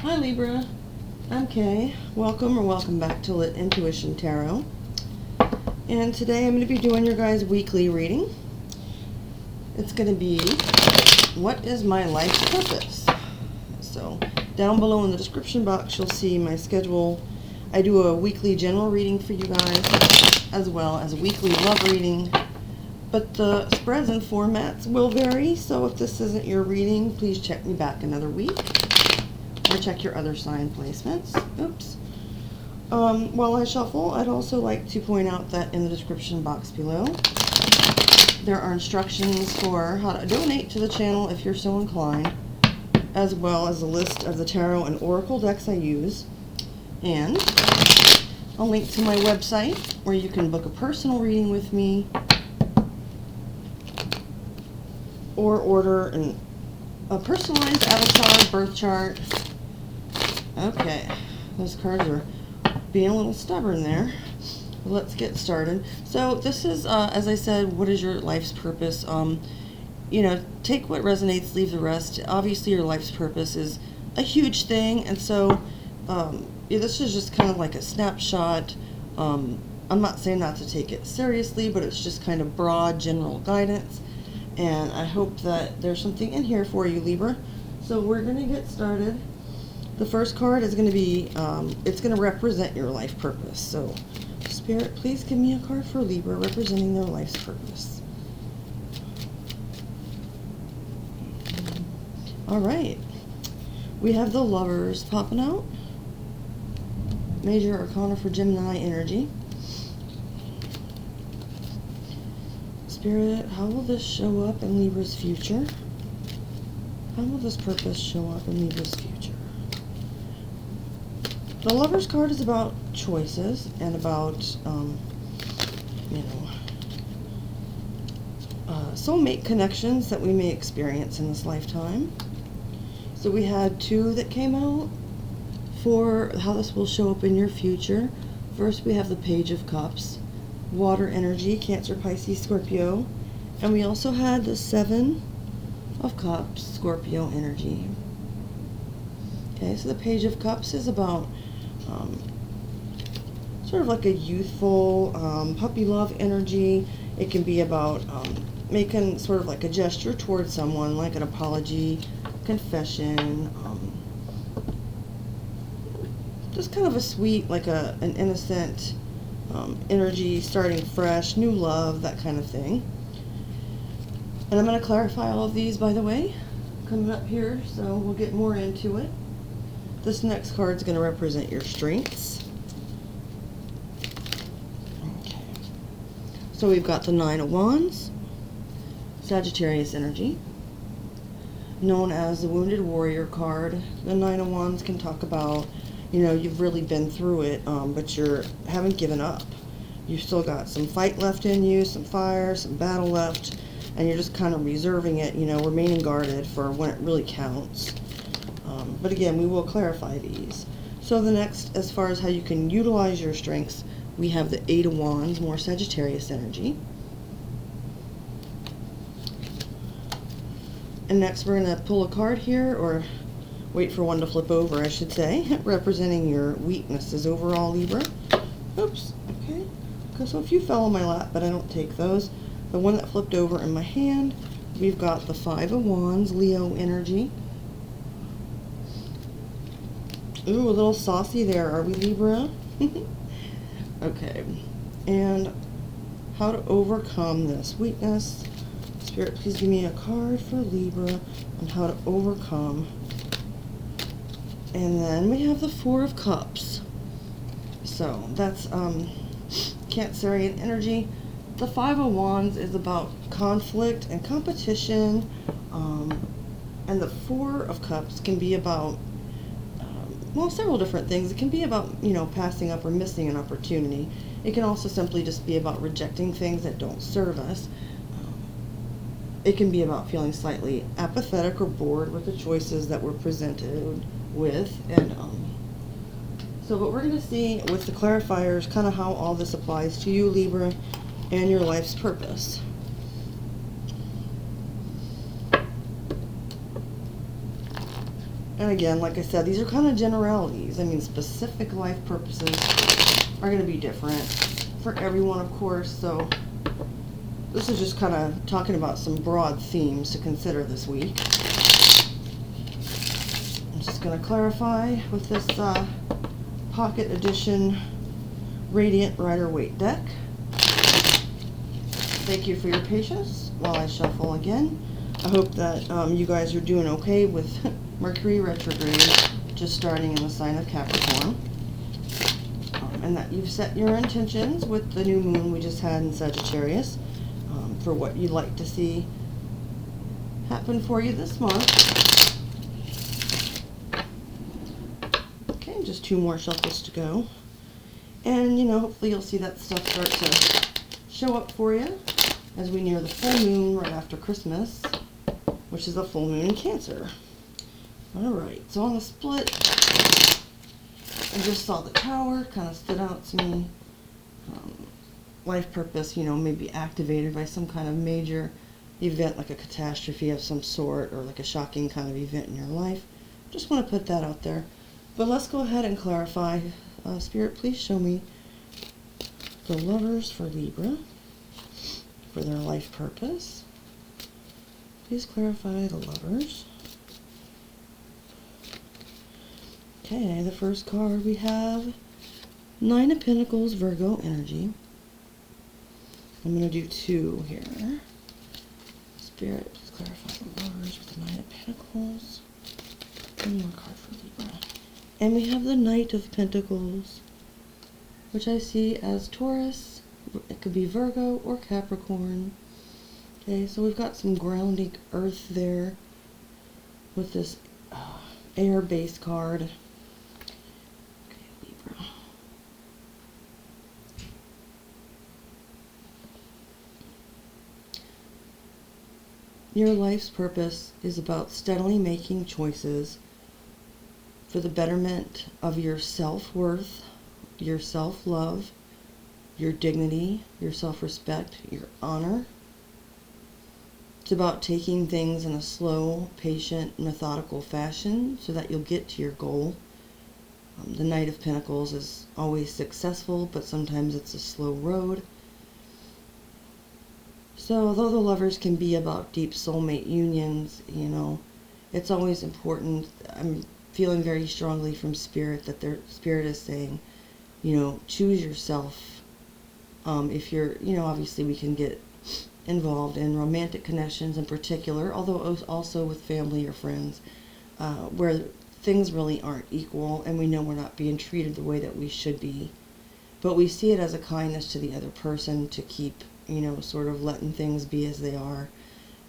Hi Libra, I'm Kay. Welcome or welcome back to Lit Intuition Tarot. And today I'm going to be doing your guys' weekly reading. It's going to be, what is my life's purpose? So down below in the description box you'll see my schedule. I do a weekly general reading for you guys, as well as a weekly love reading. But the spreads and formats will vary, so if this isn't your reading, please check me back another week. Or check your other sign placements. Oops. While I shuffle, I'd also like to point out that in the description box below, there are instructions for how to donate to the channel if you're so inclined, as well as a list of the tarot and oracle decks I use, and a link to my website where you can book a personal reading with me or order a personalized avatar birth chart. Okay, those cards are being a little stubborn there. Let's get started. So this is, as I said, what is your life's purpose? You know, take what resonates, leave the rest. Obviously your life's purpose is a huge thing, and so this is just kind of like a snapshot. I'm not saying not to take it seriously, but it's just kind of broad general guidance, and I hope that there's something in here for you, Libra. So we're going to get started. The first card is going to be, it's going to represent your life purpose. So, Spirit, please give me a card for Libra representing their life's purpose. All right. We have the Lovers popping out. Major Arcana for Gemini energy. Spirit, how will this show up in Libra's future? How will this purpose show up in Libra's future? The Lover's card is about choices and about, you know, soulmate connections that we may experience in this lifetime. So we had two that came out for how this will show up in your future. First we have the Page of Cups, water energy, Cancer, Pisces, Scorpio. And we also had the Seven of Cups, Scorpio energy. Okay, so the Page of Cups is about sort of like a youthful puppy love energy. It can be about making sort of like a gesture towards someone, like an apology, confession, just kind of a sweet, like an innocent energy, starting fresh, new love, that kind of thing. And I'm going to clarify all of these, by the way, coming up here, so we'll get more into it. This next card is going to represent your strengths. Okay. So we've got the Nine of Wands, Sagittarius energy, known as the Wounded Warrior card. The Nine of Wands can talk about, you know, you've really been through it, but you haven't given up. You've still got some fight left in you, some fire, some battle left, and you're just kind of reserving it, you know, remaining guarded for when it really counts. But again, we will clarify these. So the next, as far as how you can utilize your strengths, we have the Eight of Wands, more Sagittarius energy. And next we're going to pull a card here, or wait for one to flip over, I should say, representing your weaknesses overall, Libra. Oops, okay. So a few fell on my lap, but I don't take those. The one that flipped over in my hand, we've got the Five of Wands, Leo energy. Ooh, a little saucy there, are we, Libra? Okay, and how to overcome this weakness. Spirit, please give me a card for Libra on how to overcome. And then we have the Four of Cups. So that's Cancerian energy. The Five of Wands is about conflict and competition, and the Four of Cups can be about well, several different things. It can be about, you know, passing up or missing an opportunity. It can also simply just be about rejecting things that don't serve us. It can be about feeling slightly apathetic or bored with the choices that we're presented with. And so what we're going to see with the clarifiers, kind of how all this applies to you, Libra, and your life's purpose. And again, like I said, these are kind of generalities. I mean, specific life purposes are going to be different for everyone, of course. So this is just kind of talking about some broad themes to consider this week. I'm just going to clarify with this Pocket Edition Radiant Rider-Waite deck. Thank you for your patience while I shuffle again. I hope that you guys are doing okay with Mercury retrograde just starting in the sign of Capricorn. And that you've set your intentions with the new moon we just had in Sagittarius for what you'd like to see happen for you this month. Okay, just 2 more shuffles to go. And, you know, hopefully you'll see that stuff start to show up for you as we near the full moon right after Christmas, which is a full moon in Cancer. Alright, so on the split, I just saw the Tower, kind of stood out to me. Life purpose, you know, may be activated by some kind of major event, like a catastrophe of some sort, or like a shocking kind of event in your life. Just want to put that out there. But let's go ahead and clarify. Spirit, please show me the Lovers for Libra, for their life purpose. Please clarify the Lovers. Okay, the first card we have 9 of Pentacles, Virgo energy. I'm going to do 2 here. Spirit, please clarify the Lovers with the 9 of Pentacles. One more card for Libra. And we have the Knight of Pentacles, which I see as Taurus. It could be Virgo or Capricorn. Okay, so we've got some grounding earth there with this air-based card. Okay, Libra. Your life's purpose is about steadily making choices for the betterment of your self-worth, your self-love, your dignity, your self-respect, your honor. It's about taking things in a slow, patient, methodical fashion so that you'll get to your goal. The Knight of Pentacles is always successful, but sometimes it's a slow road. So although the Lovers can be about deep soulmate unions, you know, it's always important. I'm feeling very strongly from Spirit that their Spirit is saying, you know, choose yourself. If you're, you know, obviously we can get involved in romantic connections in particular, although also with family or friends, where things really aren't equal and we know we're not being treated the way that we should be. But we see it as a kindness to the other person to keep, you know, sort of letting things be as they are.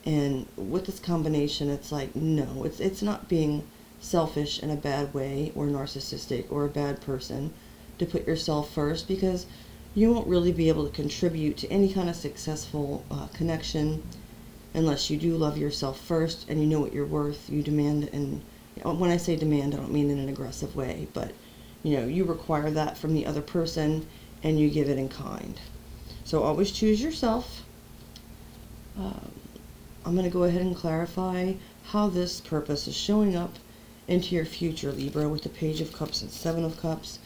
And with this combination, it's like, no, it's not being selfish in a bad way or narcissistic or a bad person to put yourself first, because you won't really be able to contribute to any kind of successful connection unless you do love yourself first and you know what you're worth. You demand, and when I say demand, I don't mean in an aggressive way, but you know, you require that from the other person and you give it in kind. So always choose yourself. I'm going to go ahead and clarify how this purpose is showing up into your future, Libra, with the Page of Cups and 7 of Cups.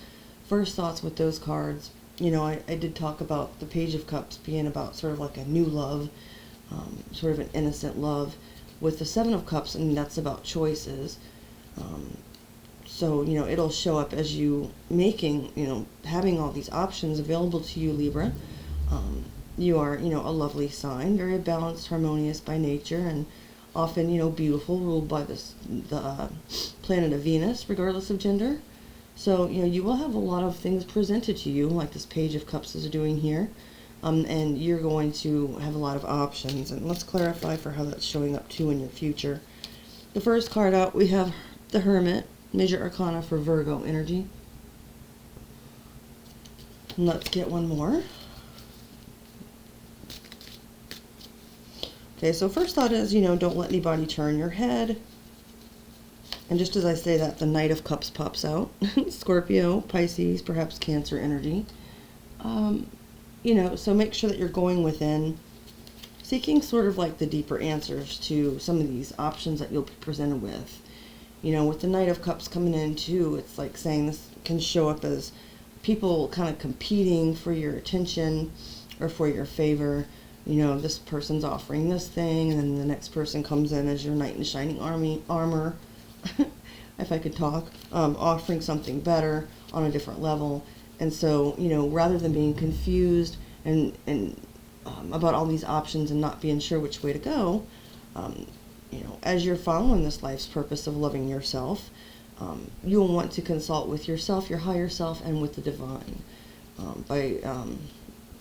First thoughts with those cards. You know, I did talk about the Page of Cups being about sort of like a new love, sort of an innocent love. With the 7 of Cups, and that's about choices. So, you know, it'll show up as you making, you know, having all these options available to you, Libra. You are, you know, a lovely sign, very balanced, harmonious by nature, and often, you know, beautiful, ruled by the planet of Venus, regardless of gender. So, you know, you will have a lot of things presented to you, like this Page of Cups is doing here, and you're going to have a lot of options. And let's clarify for how that's showing up too in your future. The first card out, we have the Hermit, Major Arcana for Virgo energy. And let's get one more. Okay, so first thought is, you know, don't let anybody turn your head. And just as I say that, the Knight of Cups pops out. Scorpio, Pisces, perhaps Cancer energy. You know, so make sure that you're going within, seeking sort of like the deeper answers to some of these options that you'll be presented with. You know, with the Knight of Cups coming in too, it's like saying this can show up as people kind of competing for your attention or for your favor. You know, this person's offering this thing, and then the next person comes in as your knight in shining armor, if I could talk, offering something better on a different level. And so, you know, rather than being confused and about all these options and not being sure which way to go, you know, as you're following this life's purpose of loving yourself, you'll want to consult with yourself, your higher self, and with the divine, by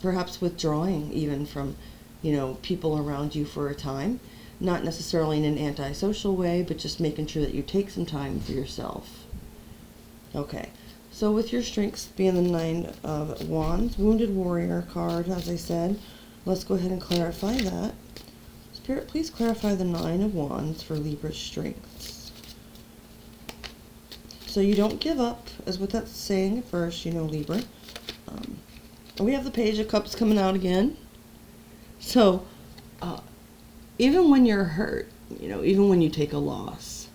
perhaps withdrawing even from, you know, people around you for a time, not necessarily in an antisocial way, but just making sure that you take some time for yourself. Okay, so with your strengths being the Nine of Wands, Wounded Warrior card, as I said, let's go ahead and clarify that. Spirit, please clarify the Nine of Wands for Libra's strengths. So you don't give up, is what that's saying at first, you know, Libra. We have the Page of Cups coming out again. So, even when you're hurt, you know, even when you take a loss,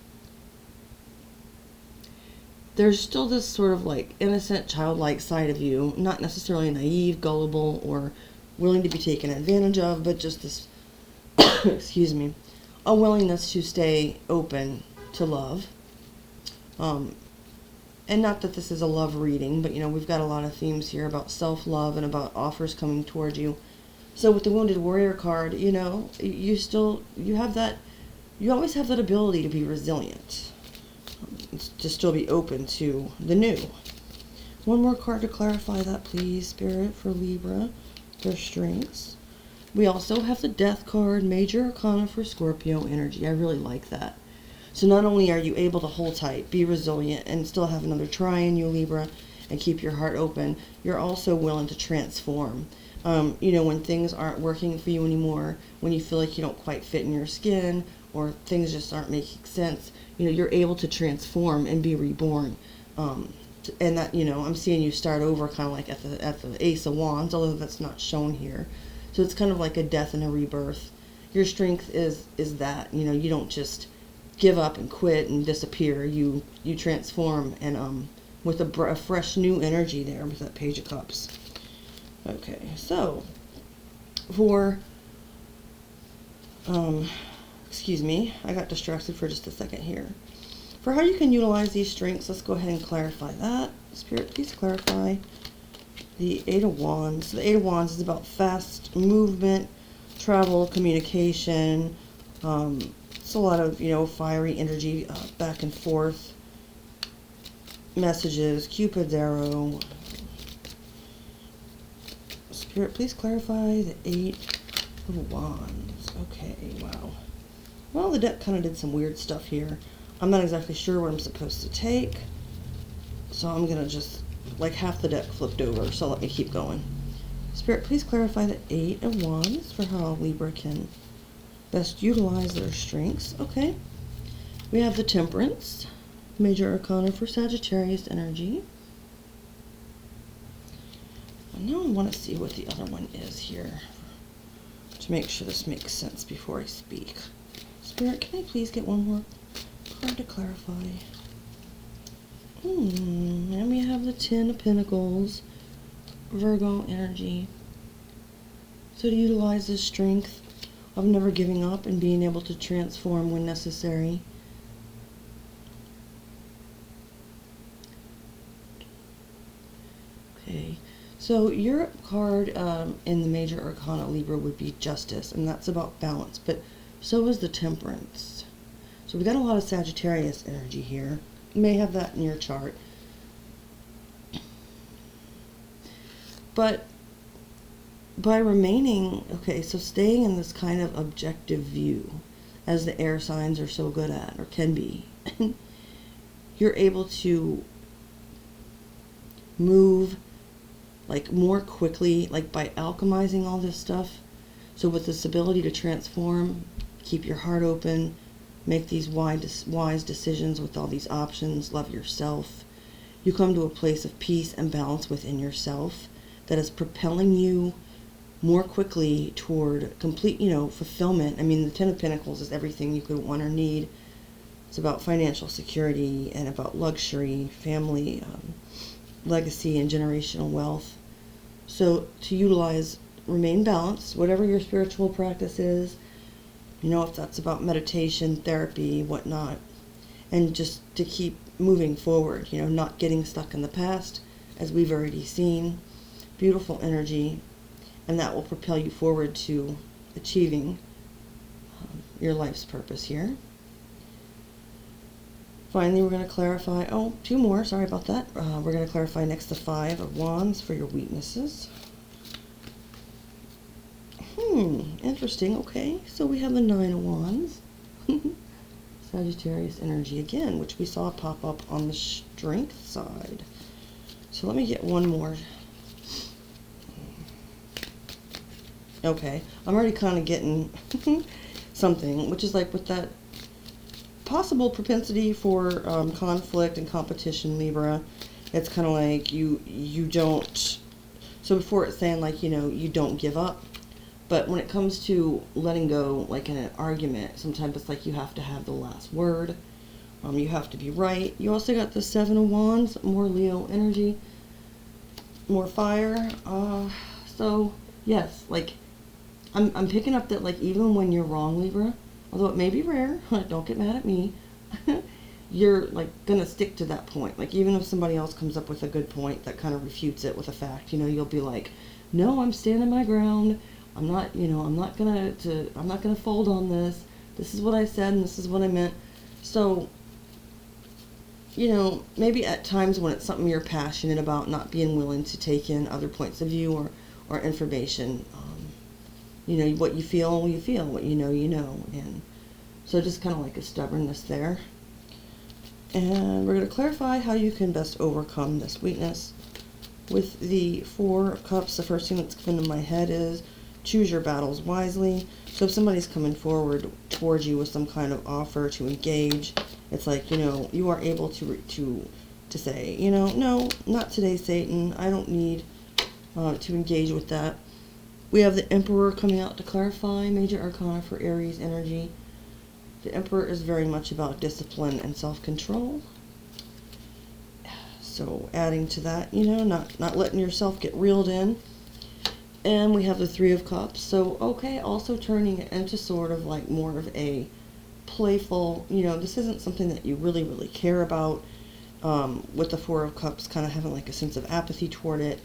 there's still this sort of like innocent, childlike side of you, not necessarily naive, gullible, or willing to be taken advantage of, but just this excuse me, a willingness to stay open to love. And not that this is a love reading, but you know, we've got a lot of themes here about self-love and about offers coming toward you. So with the Wounded Warrior card, you know, you always have that ability to be resilient, to still be open to the new. One more card to clarify that, please, Spirit, for Libra, their strengths. We also have the Death card, Major Arcana for Scorpio energy. I really like that. So not only are you able to hold tight, be resilient, and still have another try in you, Libra, and keep your heart open, you're also willing to transform. You know, when things aren't working for you anymore, when you feel like you don't quite fit in your skin, or things just aren't making sense, you know, you're able to transform and be reborn. And that, you know, I'm seeing you start over kind of like at the Ace of Wands, although that's not shown here. So it's kind of like a death and a rebirth. Your strength is that, you know, you don't just give up and quit and disappear. You transform, and with a fresh new energy there with that Page of Cups. Okay, so for excuse me, I got distracted for just a second here. For how you can utilize these strengths, let's go ahead and clarify that. Spirit, please clarify the Eight of Wands. The Eight of Wands is about fast movement, travel, communication. It's a lot of, you know, fiery energy, back and forth, messages, Cupid's arrow. Spirit, please clarify the Eight of Wands. Okay, wow. Well, the deck kind of did some weird stuff here. I'm not exactly sure what I'm supposed to take, so I'm going to just, like, half the deck flipped over, so let me keep going. Spirit, please clarify the Eight of Wands for how Libra can best utilize their strengths. Okay. We have the Temperance, Major Arcana for Sagittarius energy. And now I want to see what the other one is here to make sure this makes sense before I speak. Spirit, can I please get one more card to clarify? And we have the Ten of Pentacles, Virgo energy. So to utilize this strength of never giving up and being able to transform when necessary. Okay, so your card in the Major Arcana, Libra, would be Justice, and that's about balance, but so is the Temperance. So we got a lot of Sagittarius energy here. You may have that in your chart. But by remaining, okay, so staying in this kind of objective view, as the air signs are so good at, or can be, you're able to move like more quickly, like by alchemizing all this stuff. So with this ability to transform, keep your heart open, make these wise decisions with all these options, love yourself, you come to a place of peace and balance within yourself that is propelling you more quickly toward complete, you know, fulfillment. I mean, the Ten of Pentacles is everything you could want or need. It's about financial security and about luxury, family, legacy, and generational wealth. So to utilize, remain balanced, whatever your spiritual practice is, you know, if that's about meditation, therapy, whatnot, and just to keep moving forward, you know, not getting stuck in the past, as we've already seen. Beautiful energy, and that will propel you forward to achieving your life's purpose here. Finally, we're going to clarify, two more, sorry about that. We're going to clarify next the 5 of Wands for your weaknesses. Interesting, okay. So we have the 9 of Wands. Sagittarius energy again, which we saw pop up on the strength side. So let me get one more. Okay, I'm already kind of getting something, which is like with that possible propensity for conflict and competition, Libra. It's kind of like you don't, so before it's saying like, you know, you don't give up, but when it comes to letting go, like in an argument, sometimes it's like you have to have the last word. You have to be right. You also got the 7 of Wands, more Leo energy, more fire. So yes, like I'm picking up that like even when you're wrong, Libra, although it may be rare, don't get mad at me, you're like gonna stick to that point. Like even if somebody else comes up with a good point that kind of refutes it with a fact, you know, you'll be like, no, I'm standing my ground. I'm not, you know, I'm not gonna fold on this. This is what I said and this is what I meant. So, you know, maybe at times when it's something you're passionate about, not being willing to take in other points of view or information, you know, what you feel, what you know, and so just kind of like a stubbornness there. And we're going to clarify how you can best overcome this weakness. With the 4 of Cups, the first thing that's coming to my head is choose your battles wisely. So if somebody's coming forward towards you with some kind of offer to engage, it's like, you know, you are able to say, you know, no, not today, Satan. I don't need to engage with that. We have the Emperor coming out to clarify, major arcana for Aries energy. The Emperor is very much about discipline and self-control. So adding to that, you know, not letting yourself get reeled in. And we have the 3 of Cups. So, okay, also turning it into sort of like more of a playful, you know, this isn't something that you really, really care about. With the 4 of Cups kind of having like a sense of apathy toward it.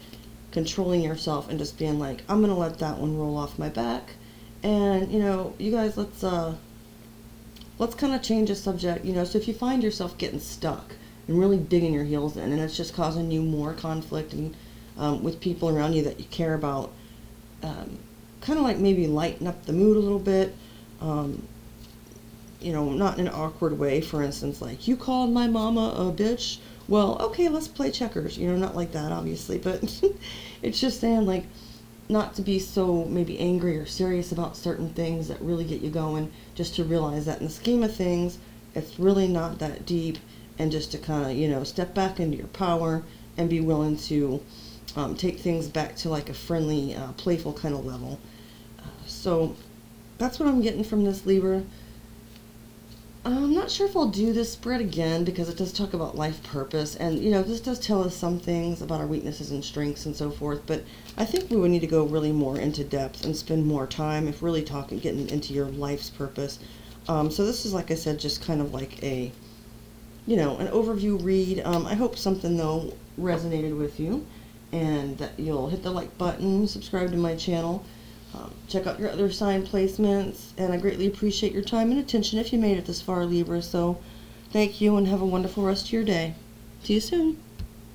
Controlling yourself and just being like, I'm gonna let that one roll off my back, and you know, you guys, let's kind of change the subject, you know. So if you find yourself getting stuck and really digging your heels in, and it's just causing you more conflict and with people around you that you care about, kind of like maybe lighten up the mood a little bit, you know, not in an awkward way. For instance, like, you called my mama a bitch. Well, okay, let's play checkers. You know, not like that, obviously, but it's just saying, like, not to be so maybe angry or serious about certain things that really get you going, just to realize that in the scheme of things, it's really not that deep, and just to kind of, you know, step back into your power and be willing to take things back to like a friendly, playful kind of level. So that's what I'm getting from this, Libra. I'm not sure if I'll do this spread again because it does talk about life purpose, and you know, this does tell us some things about our weaknesses and strengths and so forth, but I think we would need to go really more into depth and spend more time if really getting into your life's purpose. So this is, like I said, just kind of like a, you know, an overview read. I hope something though resonated with you, and that you'll hit the like button, subscribe to my channel. Check out your other sign placements, and I greatly appreciate your time and attention if you made it this far, Libra. So thank you, and have a wonderful rest of your day. See you soon.